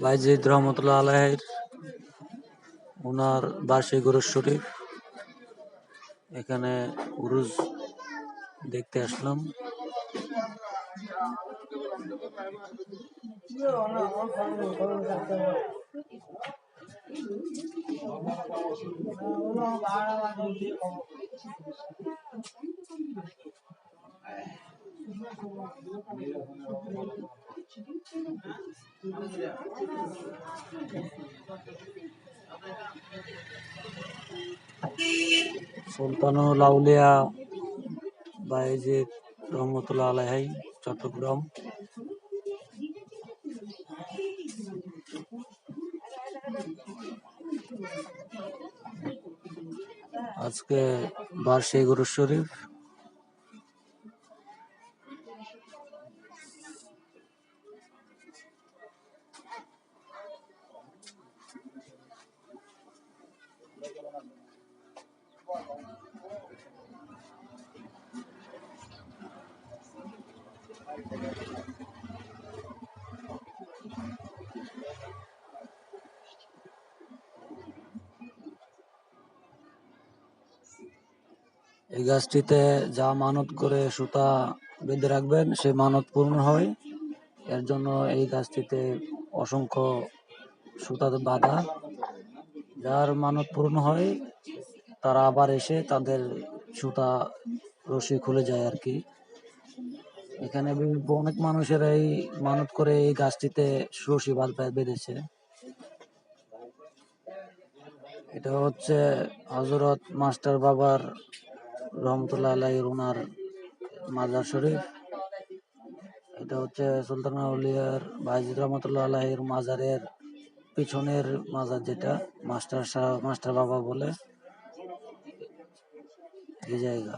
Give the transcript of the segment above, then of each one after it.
বাইজিদ রহমতুল্লাহ আলাইহির ওনার বার্ষিক উরুস শরীফ। এখানে উরুস দেখতে আসলাম। সুলতানুল আউলিয়া বাইজিদ রহমতুল্লাহ আলাইহি, চট্টগ্রাম। আজকে বার্ষিক উরুস শরীফ। এই গাছটিতে যা মানত করে সুতা বেঁধে রাখবেন সে মানত পূর্ণ হয়। এর জন্য এই গাছটিতে অসংখ্য সুতা বাঁধা। যার মানত পূর্ণ হয় তারা আবার এসে তাদের সুতা রশি খুলে যায় আর কি। এখানে অনেক মানুষের এই মানত করে এই গাছটিতে রশি বেঁধেছে। এটা হচ্ছে হযরত মাস্টার বাবার রহমতুল্লাহ আলাইহির ওনার মাজার শরীফ। এটা হচ্ছে সুলতান আউলিয়ার বাইজিদ রহমতুল্লাহ আলাইহির মাজারের পিছনের মাজার, যেটা মাস্টার বাবা বলে এই জায়গা।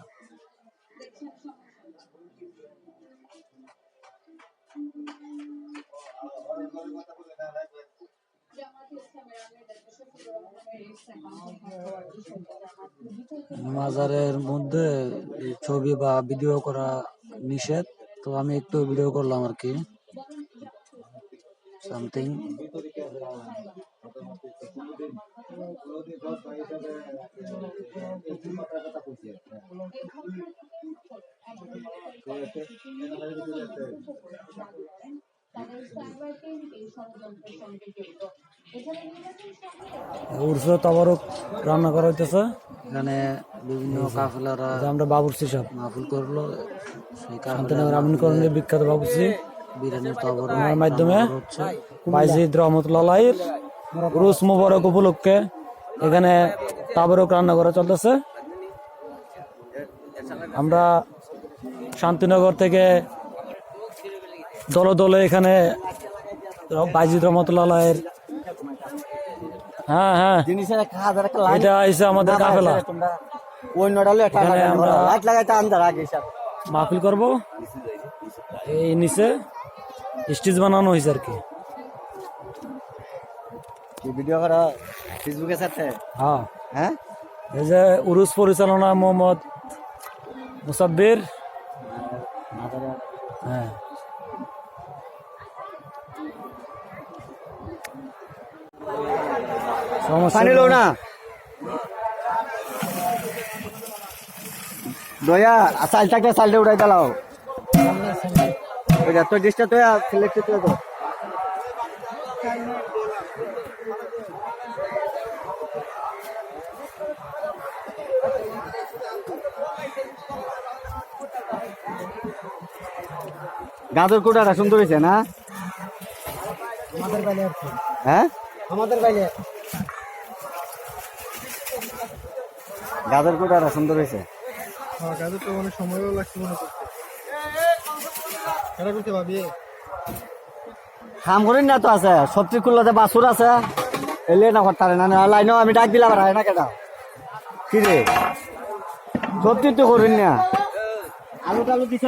মাজারের মধ্যে ছবি বা ভিডিও করা নিষেধ, তো আমি একটু ভিডিও করলাম আর কি, সামথিং। উর্স তাবারক রান্না করা হইতেছে এখানে। বিভিন্ন কাফেলারা, আমরা বাবুর্চি সাহেব মাহফিল করলো, সেই শান্তিনগর আমিনকরণের বিখ্যাত বাবুর্চি বিরিয়ানির তাবারকের মাধ্যমে বাইজিদ রহমতুল্লাহ আলাইহির উরুস মুবারক উপলক্ষে এখানে তাবারক রান্না করা চলতেছে। আমরা শান্তিনগর থেকে দলে দলে এখানে বাইজিদ রহমতুল্লাহ আলাইহির এটা হচ্ছে আমাদের কাফেলা। এখানে আমরা মাহফিল করবো। এই নিচে স্টেজ বানানো হয়েছে আর কি। ভিডিও করা ফেসবুকে ছাড়তে। হ্যাঁ, এই যে উরুস পরিচালনা মোহাম্মদ মুসাব্বির। হ্যাঁ, পানি লো না দয়া, চালটাকে চালটা উঠাই দাও। ওইটা তো ডিসটা তো সিলেক্ট করে দাও। গাজর কোটাটা সুন্দর হয়েছে না? আমাদের বাইরে আছে। হ্যাঁ, আমাদের বাইরে গাজর কোটাটা সুন্দর হয়েছে। গাজর তো অনেক সময়ও লাগছে মনে করতে। কেন করতে ভাবি খাম করেন না তো আছে সবজি খুললাতে বাছুর আছে, এলে না করতে না লাইন আমি ডাক দিলাম আর না কেটা কি রে সবজি তো করেন না। আলু টালু দিছ